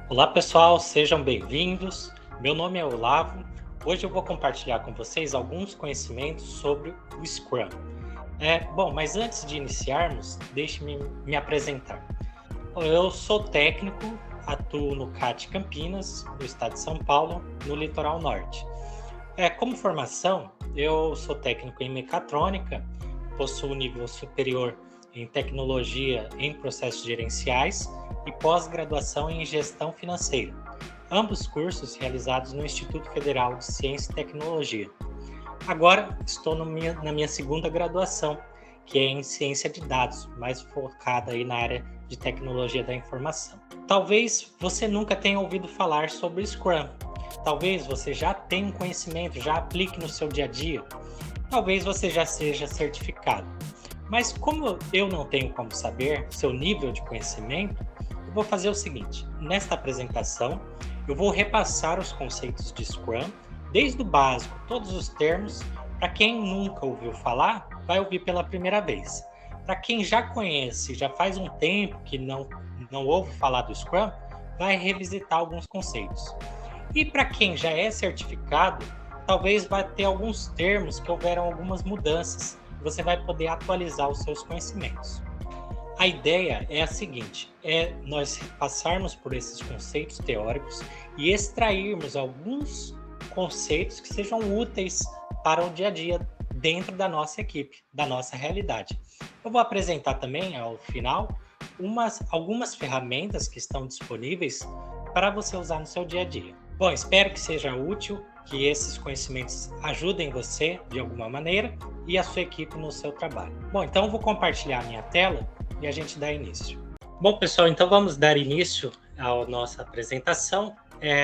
Olá pessoal, sejam bem-vindos. Meu nome é Olavo. Hoje eu vou compartilhar com vocês alguns conhecimentos sobre o Scrum. Mas antes de iniciarmos, deixe-me me apresentar. Eu sou técnico, atuo no CAT Campinas, no estado de São Paulo, no litoral norte. Como formação, eu sou técnico em mecatrônica, possuo nível superior em tecnologia em processos gerenciais e pós-graduação em gestão financeira, ambos cursos realizados no Instituto Federal de Ciência e Tecnologia. Agora estou na minha segunda graduação, que é em ciência de dados, mais focada aí na área de tecnologia da informação. Talvez você nunca tenha ouvido falar sobre Scrum. Talvez você já tenha um conhecimento, já aplique no seu dia a dia. Talvez você já seja certificado. Mas como eu não tenho como saber seu nível de conhecimento, eu vou fazer o seguinte: nesta apresentação, eu vou repassar os conceitos de Scrum, desde o básico, todos os termos. Para quem nunca ouviu falar, vai ouvir pela primeira vez. Para quem já conhece, já faz um tempo que não ouve falar do Scrum, vai revisitar alguns conceitos. E para quem já é certificado, talvez vai ter alguns termos que houveram algumas mudanças. Você vai poder atualizar os seus conhecimentos. A ideia é a seguinte: nós passarmos por esses conceitos teóricos e extrairmos alguns conceitos que sejam úteis para o dia a dia dentro da nossa equipe, da nossa realidade. Eu vou apresentar também, ao final, algumas ferramentas que estão disponíveis para você usar no seu dia a dia. Bom, espero que seja útil, que esses conhecimentos ajudem você de alguma maneira e a sua equipe no seu trabalho. Bom, então eu vou compartilhar a minha tela e a gente dá início. Bom, pessoal, então vamos dar início à nossa apresentação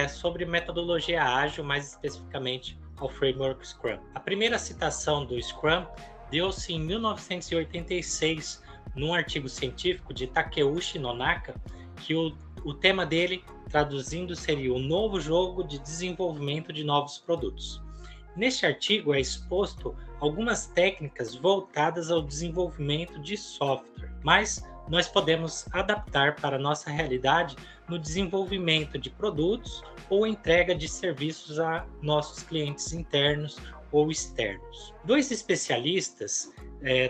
sobre metodologia ágil, mais especificamente ao framework Scrum. A primeira citação do Scrum deu-se em 1986, num artigo científico de Takeuchi Nonaka, que o tema dele, traduzindo, seria o novo jogo de desenvolvimento de novos produtos. Neste artigo é exposto algumas técnicas voltadas ao desenvolvimento de software, mas nós podemos adaptar para a nossa realidade no desenvolvimento de produtos ou entrega de serviços a nossos clientes internos ou externos. Dois especialistas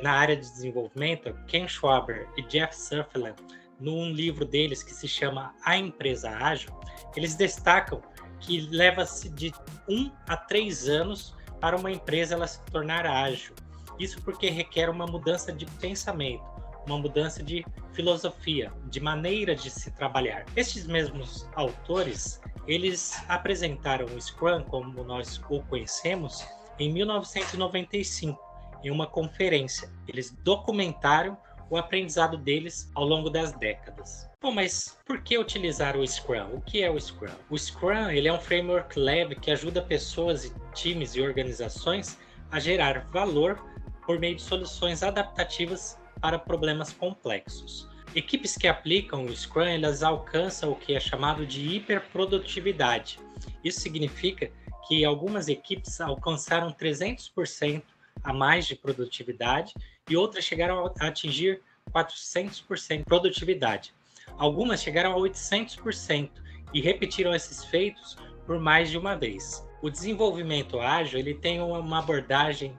na área de desenvolvimento, Ken Schwaber e Jeff Sutherland, num livro deles que se chama A Empresa Ágil, eles destacam que leva-se de 1 a 3 anos para uma empresa ela se tornar ágil. Isso porque requer uma mudança de pensamento, uma mudança de filosofia, de maneira de se trabalhar. Estes mesmos autores, eles apresentaram o Scrum, como nós o conhecemos, em 1995, em uma conferência. Eles documentaram o aprendizado deles ao longo das décadas. Bom, mas por que utilizar o Scrum? O que é o Scrum? O Scrum ele é um framework leve que ajuda pessoas, times e organizações a gerar valor por meio de soluções adaptativas para problemas complexos. Equipes que aplicam o Scrum, elas alcançam o que é chamado de hiperprodutividade. Isso significa que algumas equipes alcançaram 300% a mais de produtividade e outras chegaram a atingir 400% de produtividade. Algumas chegaram a 800% e repetiram esses feitos por mais de uma vez. O desenvolvimento ágil ele tem uma abordagem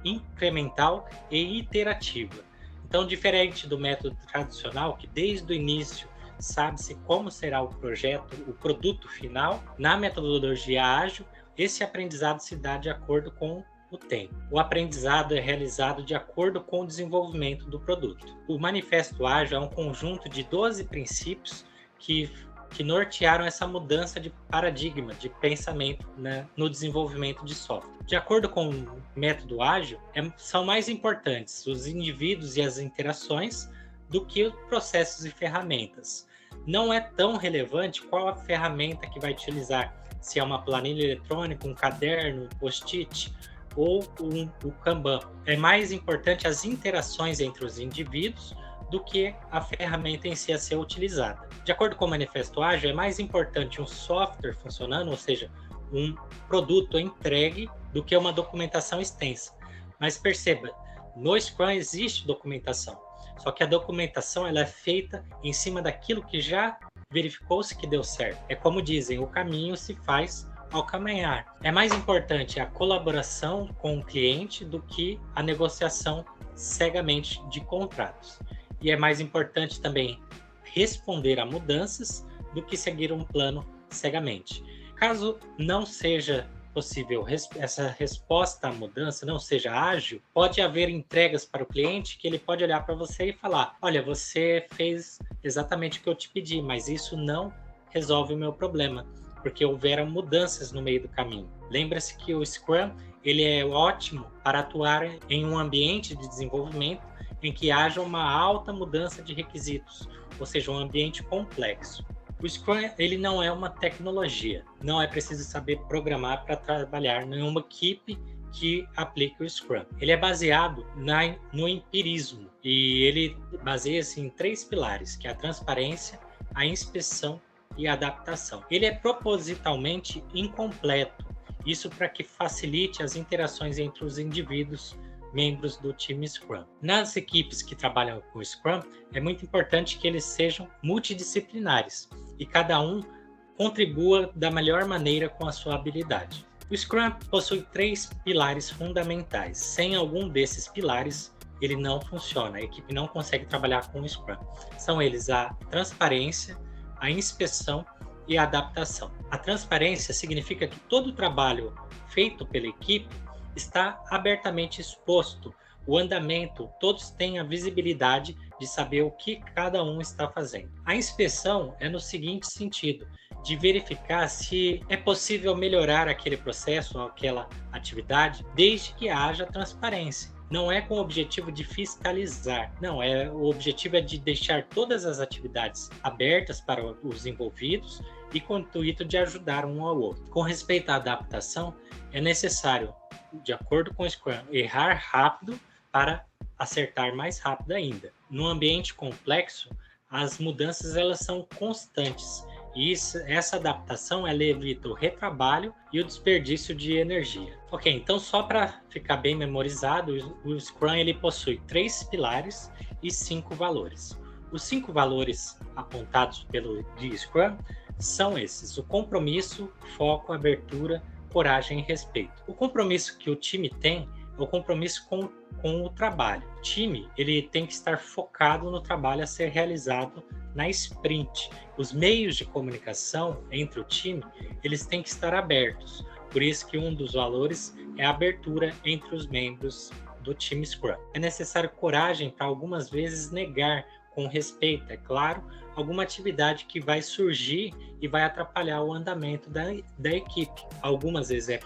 incremental e iterativa. Então, diferente do método tradicional, que desde o início sabe-se como será o projeto, o produto final, na metodologia ágil, esse aprendizado se dá de acordo com o tempo. O aprendizado é realizado de acordo com o desenvolvimento do produto. O Manifesto Ágil é um conjunto de 12 princípios que nortearam essa mudança de paradigma, de pensamento, no desenvolvimento de software. De acordo com o método ágil, são mais importantes os indivíduos e as interações do que os processos e ferramentas. Não é tão relevante qual a ferramenta que vai utilizar, se é uma planilha eletrônica, um caderno, um post-it ou o Kanban. É mais importante as interações entre os indivíduos do que a ferramenta em si a ser utilizada. De acordo com o Manifesto Ágil, é mais importante um software funcionando, ou seja, um produto entregue, do que uma documentação extensa. Mas perceba, no Scrum existe documentação, só que a documentação ela é feita em cima daquilo que já verificou-se que deu certo. É como dizem, o caminho se faz ao caminhar. É mais importante a colaboração com o cliente do que a negociação cegamente de contratos. E é mais importante também responder a mudanças do que seguir um plano cegamente. Caso não seja possível essa resposta à mudança, não seja ágil, pode haver entregas para o cliente que ele pode olhar para você e falar: olha, você fez exatamente o que eu te pedi, mas isso não resolve o meu problema, porque houveram mudanças no meio do caminho. Lembra-se que o Scrum ele é ótimo para atuar em um ambiente de desenvolvimento em que haja uma alta mudança de requisitos, ou seja, um ambiente complexo. O Scrum ele não é uma tecnologia, não é preciso saber programar para trabalhar em uma equipe que aplique o Scrum. Ele é baseado no empirismo e ele baseia-se em 3 pilares, que é a transparência, a inspeção e a adaptação. Ele é propositalmente incompleto, isso para que facilite as interações entre os indivíduos membros do time Scrum. Nas equipes que trabalham com Scrum, é muito importante que eles sejam multidisciplinares e cada um contribua da melhor maneira com a sua habilidade. O Scrum possui 3 pilares fundamentais. Sem algum desses pilares, ele não funciona. A equipe não consegue trabalhar com o Scrum. São eles a transparência, a inspeção e a adaptação. A transparência significa que todo o trabalho feito pela equipe está abertamente exposto. O andamento, todos têm a visibilidade de saber o que cada um está fazendo. A inspeção é no seguinte sentido, de verificar se é possível melhorar aquele processo ou aquela atividade, desde que haja transparência. Não é com o objetivo de fiscalizar, não, o objetivo é de deixar todas as atividades abertas para os envolvidos e com o intuito de ajudar um ao outro. Com respeito à adaptação, é necessário, de acordo com o Scrum, errar rápido para acertar mais rápido ainda. No ambiente complexo, as mudanças elas são constantes e essa adaptação ela evita o retrabalho e o desperdício de energia. Ok, então só para ficar bem memorizado, o Scrum ele possui 3 pilares e 5 valores. Os 5 valores apontados pelo Scrum são esses: o compromisso, foco, abertura, coragem e respeito. O compromisso que o time tem é o compromisso com o trabalho. O time ele tem que estar focado no trabalho a ser realizado na sprint. Os meios de comunicação entre o time eles têm que estar abertos. Por isso que um dos valores é a abertura entre os membros do time Scrum. É necessário coragem para algumas vezes negar com respeito, é claro, alguma atividade que vai surgir e vai atrapalhar o andamento da equipe. Algumas vezes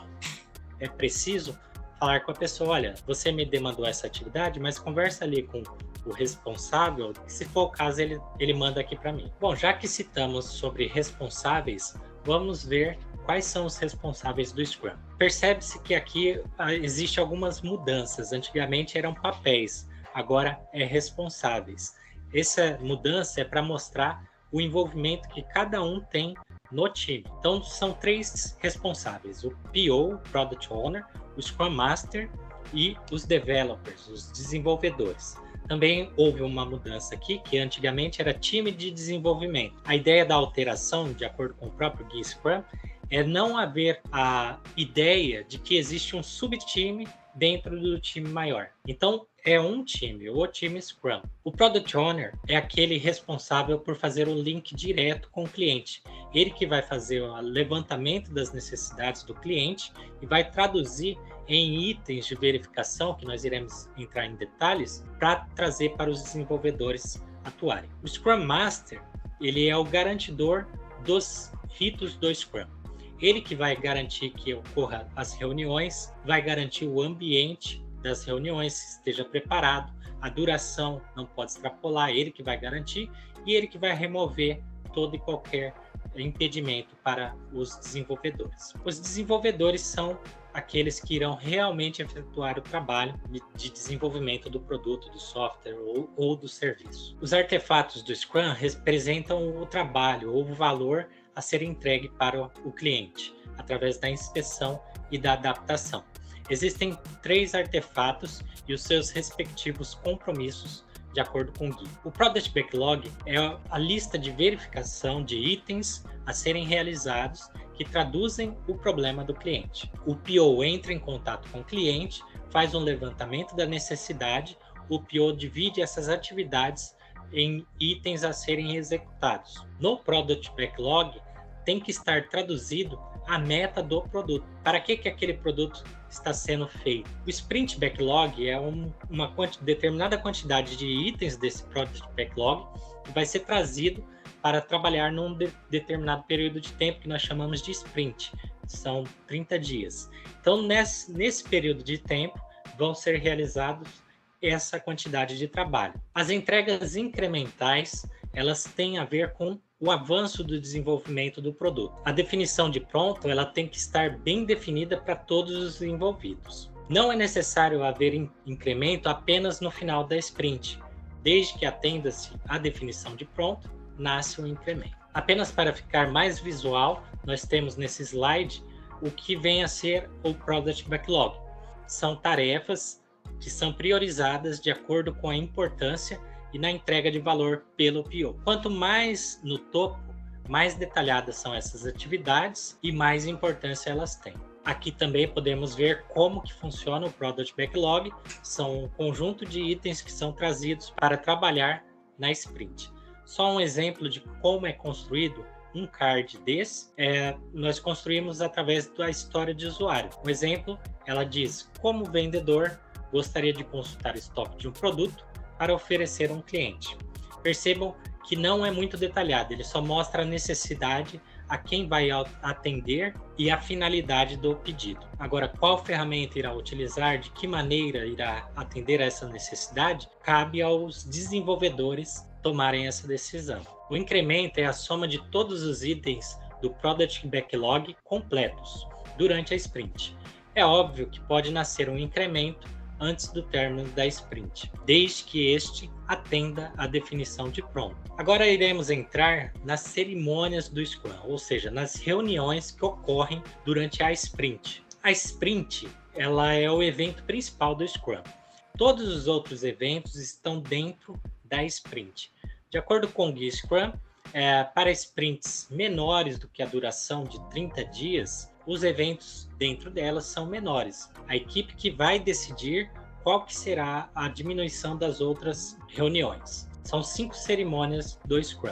é preciso falar com a pessoa: olha, você me demandou essa atividade, mas conversa ali com o responsável, que se for o caso ele manda aqui para mim. Bom, já que citamos sobre responsáveis, vamos ver quais são os responsáveis do Scrum. Percebe-se que aqui existem algumas mudanças. Antigamente eram papéis, agora é responsáveis. Essa mudança é para mostrar o envolvimento que cada um tem no time. Então, são 3 responsáveis: o PO, Product Owner, o Scrum Master e os developers, os desenvolvedores. Também houve uma mudança aqui, que antigamente era time de desenvolvimento. A ideia da alteração, de acordo com o próprio Guia Scrum, é não haver a ideia de que existe um subtime dentro do time maior. Então, é um time, o time Scrum. O Product Owner é aquele responsável por fazer o link direto com o cliente. Ele que vai fazer o levantamento das necessidades do cliente e vai traduzir em itens de verificação, que nós iremos entrar em detalhes, para trazer para os desenvolvedores atuarem. O Scrum Master, ele é o garantidor dos ritos do Scrum. Ele que vai garantir que ocorra as reuniões, vai garantir o ambiente das reuniões, que esteja preparado, a duração não pode extrapolar, ele que vai garantir e ele que vai remover todo e qualquer impedimento para os desenvolvedores. Os desenvolvedores são aqueles que irão realmente efetuar o trabalho de desenvolvimento do produto, do software ou do serviço. Os artefatos do Scrum representam o trabalho ou o valor a ser entregue para o cliente, através da inspeção e da adaptação. Existem 3 artefatos e os seus respectivos compromissos de acordo com o Gui. O Product Backlog é a lista de verificação de itens a serem realizados que traduzem o problema do cliente. O PO entra em contato com o cliente, faz um levantamento da necessidade, o PO divide essas atividades em itens a serem executados. No Product Backlog, tem que estar traduzido a meta do produto. Para que aquele produto está sendo feito? O Sprint Backlog é uma determinada quantidade de itens desse Product Backlog que vai ser trazido para trabalhar num determinado período de tempo que nós chamamos de sprint. São 30 dias. Então, nesse período de tempo, vão ser realizados essa quantidade de trabalho. As entregas incrementais, elas têm a ver com o avanço do desenvolvimento do produto. A definição de pronto, ela tem que estar bem definida para todos os envolvidos. Não é necessário haver incremento apenas no final da sprint. Desde que atenda-se à definição de pronto, nasce o incremento. Apenas para ficar mais visual, nós temos nesse slide o que vem a ser o Product Backlog. São tarefas que são priorizadas de acordo com a importância e na entrega de valor pelo PO. Quanto mais no topo, mais detalhadas são essas atividades e mais importância elas têm. Aqui também podemos ver como que funciona o Product Backlog. São um conjunto de itens que são trazidos para trabalhar na sprint. Só um exemplo de como é construído um card desse, nós construímos através da história de usuário. Um exemplo, ela diz: como vendedor, gostaria de consultar estoque de um produto para oferecer a um cliente. Percebam que não é muito detalhado, ele só mostra a necessidade, a quem vai atender e a finalidade do pedido. Agora, qual ferramenta irá utilizar, de que maneira irá atender a essa necessidade, cabe aos desenvolvedores tomarem essa decisão. O incremento é a soma de todos os itens do Product Backlog completos durante a sprint. É óbvio que pode nascer um incremento antes do término da sprint, desde que este atenda à definição de pronto. Agora iremos entrar nas cerimônias do Scrum, ou seja, nas reuniões que ocorrem durante a sprint. A sprint, ela é o evento principal do Scrum. Todos os outros eventos estão dentro da sprint. De acordo com o Scrum, para sprints menores do que a duração de 30 dias, os eventos dentro delas são menores. A equipe que vai decidir qual que será a diminuição das outras reuniões. São 5 cerimônias do Scrum.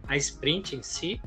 A sprint em si,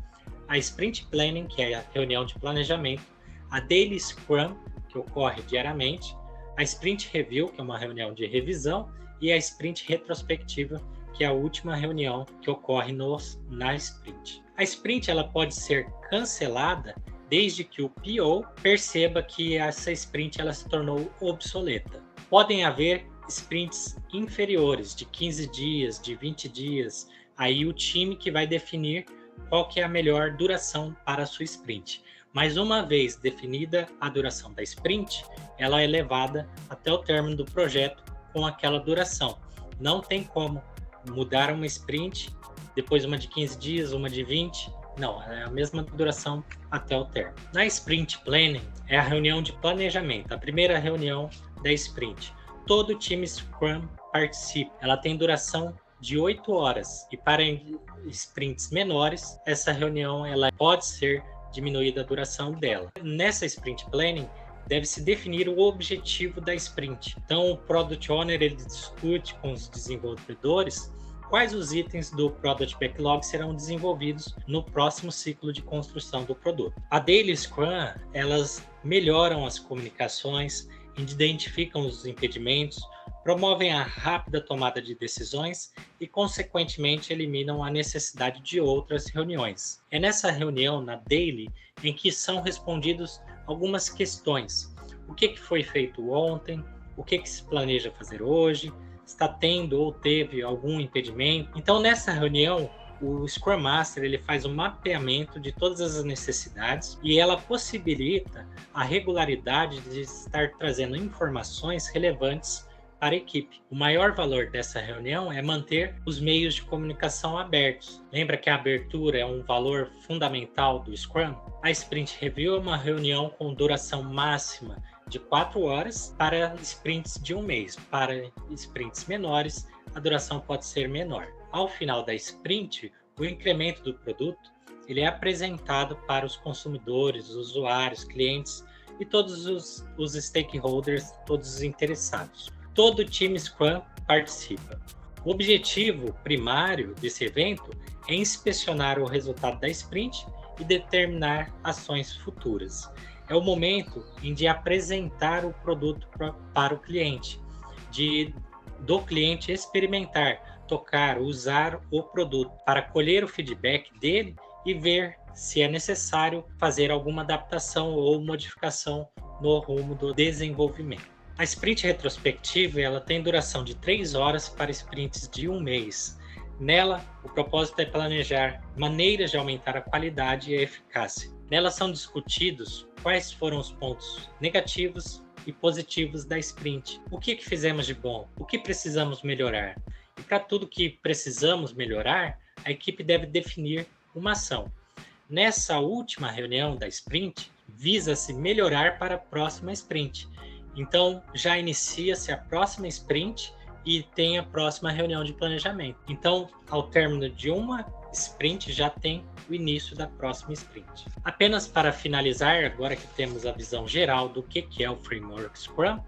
a Sprint Planning, que é a reunião de planejamento, a Daily Scrum, que ocorre diariamente, a Sprint Review, que é uma reunião de revisão, e a Sprint Retrospectiva, que é a última reunião que ocorre na sprint. A sprint ela pode ser cancelada desde que o PO perceba que essa sprint ela se tornou obsoleta. Podem haver sprints inferiores, de 15 dias, de 20 dias, aí o time que vai definir qual que é a melhor duração para a sua sprint. Mas uma vez definida a duração da sprint, ela é levada até o término do projeto com aquela duração. Não tem como mudar uma sprint, depois uma de 15 dias, uma de 20, não, é a mesma duração até o término. Na Sprint Planning, é a reunião de planejamento, a primeira reunião da sprint. Todo time Scrum participa, ela tem duração de 8 horas, e para sprints menores, essa reunião ela pode ser diminuída a duração dela. Nessa Sprint Planning, deve-se definir o objetivo da sprint. Então, o Product Owner ele discute com os desenvolvedores quais os itens do Product Backlog serão desenvolvidos no próximo ciclo de construção do produto. A Daily Scrum, elas melhoram as comunicações, identificam os impedimentos, promovem a rápida tomada de decisões e, consequentemente, eliminam a necessidade de outras reuniões. É nessa reunião, na Daily, em que são respondidos algumas questões. O que foi feito ontem? O que se planeja fazer hoje? Está tendo ou teve algum impedimento? Então, nessa reunião, o Scrum Master ele faz um mapeamento de todas as necessidades e ela possibilita a regularidade de estar trazendo informações relevantes para a equipe. O maior valor dessa reunião é manter os meios de comunicação abertos. Lembra que a abertura é um valor fundamental do Scrum? A Sprint Review é uma reunião com duração máxima de 4 horas para sprints de um mês. Para sprints menores, a duração pode ser menor. Ao final da sprint, o incremento do produto ele é apresentado para os consumidores, os usuários, clientes e todos os stakeholders, todos os interessados. Todo o time Scrum participa. O objetivo primário desse evento é inspecionar o resultado da sprint e determinar ações futuras. É o momento de apresentar o produto para o cliente, do cliente experimentar, tocar, usar o produto para colher o feedback dele e ver se é necessário fazer alguma adaptação ou modificação no rumo do desenvolvimento. A sprint retrospectiva ela tem duração de 3 horas para sprints de 1 mês. Nela, o propósito é planejar maneiras de aumentar a qualidade e a eficácia. Nela são discutidos quais foram os pontos negativos e positivos da sprint. O que fizemos de bom? O que precisamos melhorar? E para tudo que precisamos melhorar, a equipe deve definir uma ação. Nessa última reunião da sprint, visa-se melhorar para a próxima sprint. Então, já inicia-se a próxima sprint e tem a próxima reunião de planejamento. Então, ao término de uma sprint, já tem o início da próxima sprint. Apenas para finalizar, agora que temos a visão geral do que é o Framework Scrum,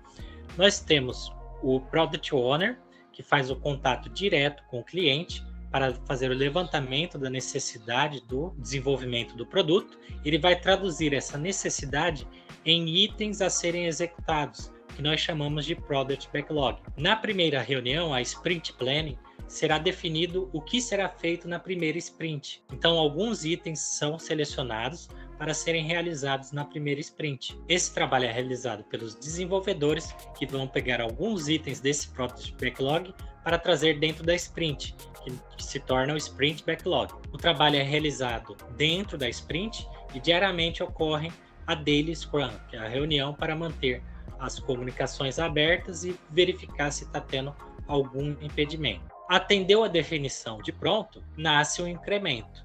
nós temos o Product Owner, que faz o contato direto com o cliente, para fazer o levantamento da necessidade do desenvolvimento do produto. Ele vai traduzir essa necessidade em itens a serem executados, que nós chamamos de Product Backlog. Na primeira reunião, a Sprint Planning, será definido o que será feito na primeira sprint. Então, alguns itens são selecionados para serem realizados na primeira sprint. Esse trabalho é realizado pelos desenvolvedores, que vão pegar alguns itens desse Product Backlog para trazer dentro da sprint, que se torna o Sprint Backlog. O trabalho é realizado dentro da sprint e diariamente ocorre a Daily Scrum, que é a reunião para manter as comunicações abertas e verificar se está tendo algum impedimento. Atendeu a definição de pronto, nasce o incremento.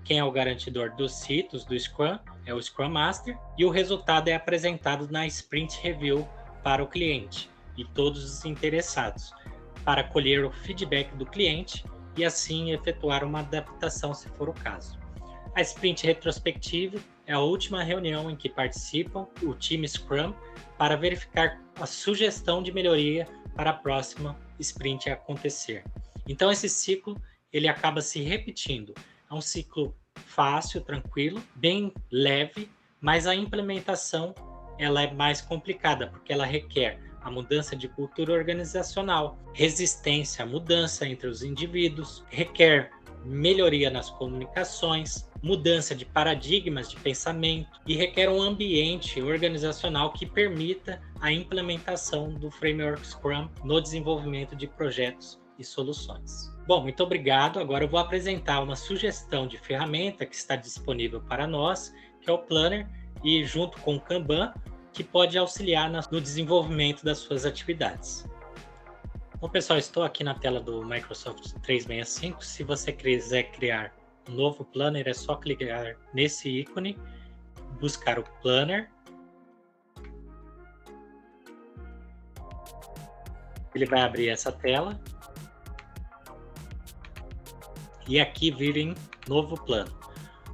Quem é o garantidor dos ritos do Scrum é o Scrum Master e o resultado é apresentado na Sprint Review para o cliente e todos os interessados, para colher o feedback do cliente e assim efetuar uma adaptação se for o caso. A Sprint Retrospectiva é a última reunião em que participam o time Scrum para verificar a sugestão de melhoria para a próxima sprint acontecer. Então esse ciclo ele acaba se repetindo. É um ciclo fácil, tranquilo, bem leve, mas a implementação ela é mais complicada porque ela requer a mudança de cultura organizacional, resistência à mudança entre os indivíduos, requer melhoria nas comunicações, mudança de paradigmas de pensamento e requer um ambiente organizacional que permita a implementação do Framework Scrum no desenvolvimento de projetos e soluções. Bom, muito obrigado. Agora eu vou apresentar uma sugestão de ferramenta que está disponível para nós, que é o Planner, e junto com o Kanban, que pode auxiliar no desenvolvimento das suas atividades. Bom, pessoal, estou aqui na tela do Microsoft 365. Se você quiser criar um novo Planner, é só clicar nesse ícone, buscar o Planner. Ele vai abrir essa tela. E aqui vir em Novo Plano.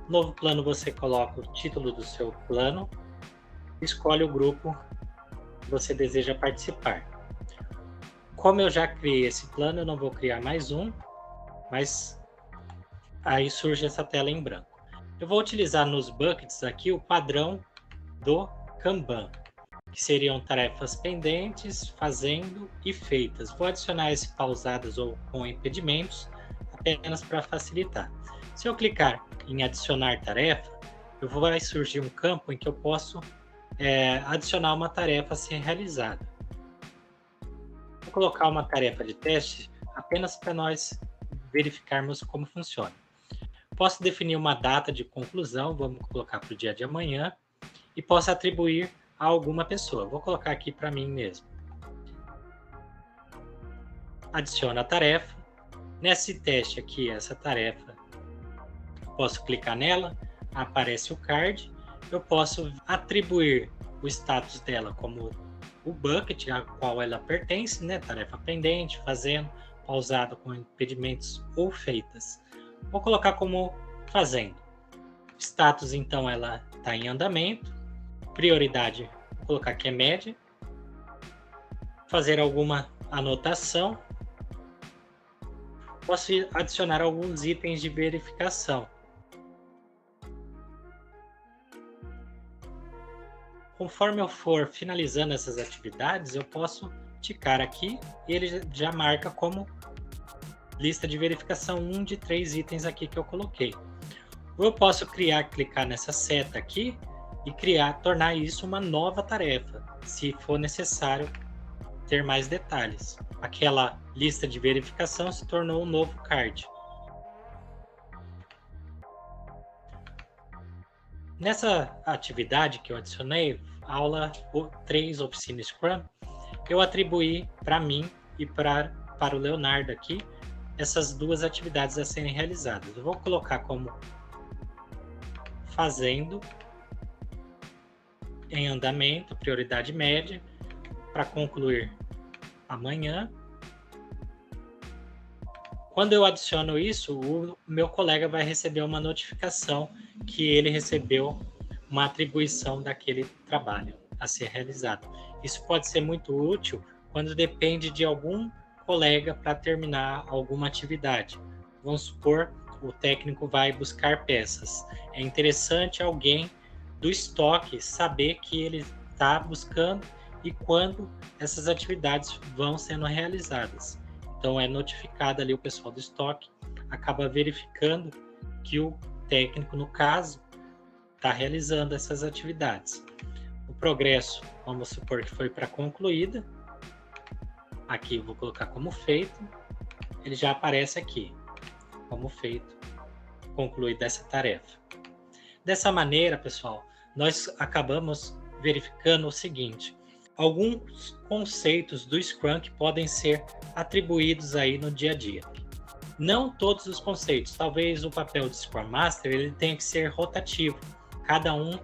Novo Plano, você coloca o título do seu plano, escolhe o grupo que você deseja participar. Como eu já criei esse plano, eu não vou criar mais um, mas aí surge essa tela em branco. Eu vou utilizar nos buckets aqui o padrão do Kanban, que seriam tarefas pendentes, fazendo e feitas. Vou adicionar esse pausadas ou com impedimentos, apenas para facilitar. Se eu clicar em adicionar tarefa, vai surgir um campo em que eu posso adicionar uma tarefa a ser realizada. Vou colocar uma tarefa de teste apenas para nós verificarmos como funciona. Posso definir uma data de conclusão, vamos colocar para o dia de amanhã, e posso atribuir a alguma pessoa. Vou colocar aqui para mim mesmo. Adiciono a tarefa. Nesse teste aqui, essa tarefa, posso clicar nela, aparece o card, eu posso atribuir o status dela como o bucket a qual ela pertence, né? Tarefa pendente, fazendo, pausado com impedimentos ou feitas. Vou colocar como fazendo. Status, então, ela está em andamento. Prioridade, vou colocar que é média. Fazer alguma anotação. Posso adicionar alguns itens de verificação. Conforme eu for finalizando essas atividades, eu posso ticar aqui e ele já marca como lista de verificação 1 de 3 itens aqui que eu coloquei. Ou eu posso clicar nessa seta aqui e tornar isso uma nova tarefa, se for necessário ter mais detalhes. Aquela lista de verificação se tornou um novo card. Nessa atividade que eu adicionei, aula 3, oficina Scrum, eu atribuí para mim e para o Leonardo aqui essas duas atividades a serem realizadas. Eu vou colocar como fazendo, em andamento, prioridade média, para concluir amanhã. Quando eu adiciono isso, o meu colega vai receber uma notificação que ele recebeu uma atribuição daquele trabalho a ser realizado. Isso pode ser muito útil quando depende de algum colega para terminar alguma atividade. Vamos supor, o técnico vai buscar peças. É interessante alguém do estoque saber que ele está buscando e quando essas atividades vão sendo realizadas. Então é notificado ali o pessoal do estoque, acaba verificando que o técnico, no caso, está realizando essas atividades. O progresso, vamos supor que foi para concluída. Aqui eu vou colocar como feito. Ele já aparece aqui, como feito, concluída essa tarefa. Dessa maneira, pessoal, nós acabamos verificando o seguinte: alguns conceitos do Scrum que podem ser atribuídos aí no dia a dia. Não todos os conceitos, talvez o papel de Scrum Master ele tenha que ser rotativo. Cada um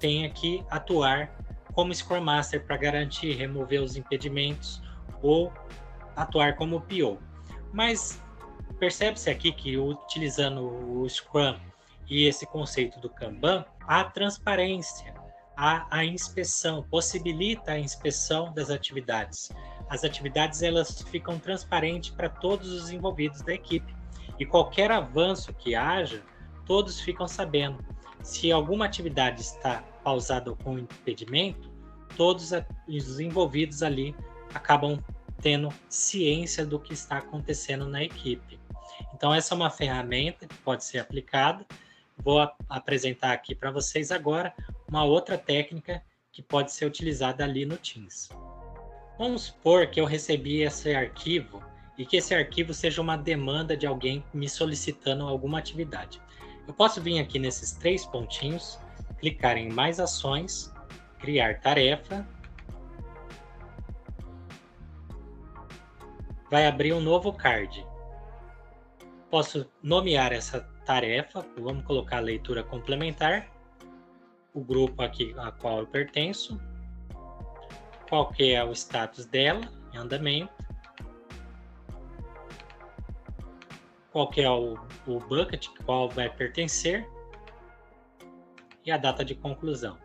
tenha que atuar como Scrum Master para garantir, remover os impedimentos ou atuar como PO. Mas percebe-se aqui que utilizando o Scrum e esse conceito do Kanban, a transparência, a inspeção, possibilita a inspeção das atividades. As atividades elas ficam transparentes para todos os envolvidos da equipe. E qualquer avanço que haja, todos ficam sabendo. Se alguma atividade está pausada ou com impedimento, todos os envolvidos ali acabam tendo ciência do que está acontecendo na equipe. Então essa é uma ferramenta que pode ser aplicada. Vou apresentar aqui para vocês agora uma outra técnica que pode ser utilizada ali no Teams. Vamos supor que eu recebi esse arquivo e que esse arquivo seja uma demanda de alguém me solicitando alguma atividade. Eu posso vir aqui nesses 3 pontinhos, clicar em mais ações, criar tarefa. Vai abrir um novo card. Posso nomear essa tarefa, vamos colocar leitura complementar, o grupo aqui a qual eu pertenço, qual que é o status dela, em andamento, qual que é o bucket, qual vai pertencer, e a data de conclusão.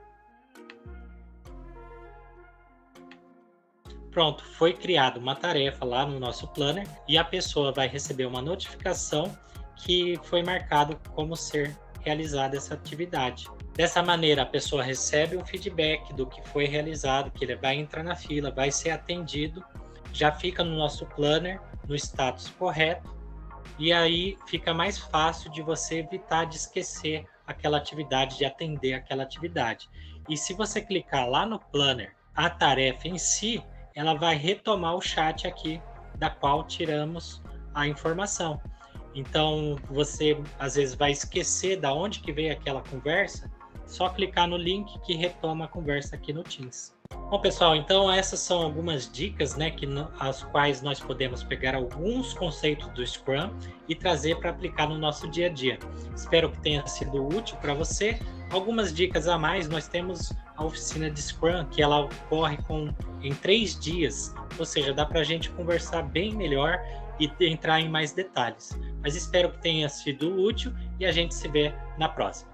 Pronto, foi criada uma tarefa lá no nosso planner e a pessoa vai receber uma notificação que foi marcado como ser realizada essa atividade. Dessa maneira, a pessoa recebe um feedback do que foi realizado, que ele vai entrar na fila, vai ser atendido, já fica no nosso planner, no status correto, e aí fica mais fácil de você evitar de esquecer aquela atividade, de atender aquela atividade. E se você clicar lá no planner, a tarefa em si, ela vai retomar o chat aqui, da qual tiramos a informação. Então, você às vezes vai esquecer da onde que veio aquela conversa, só clicar no link que retoma a conversa aqui no Teams. Bom, pessoal, então essas são algumas dicas, né, as quais nós podemos pegar alguns conceitos do Scrum e trazer para aplicar no nosso dia a dia. Espero que tenha sido útil para você. Algumas dicas a mais, nós temos a oficina de Scrum, que ela ocorre em 3 dias, ou seja, dá para a gente conversar bem melhor e entrar em mais detalhes. Mas espero que tenha sido útil e a gente se vê na próxima.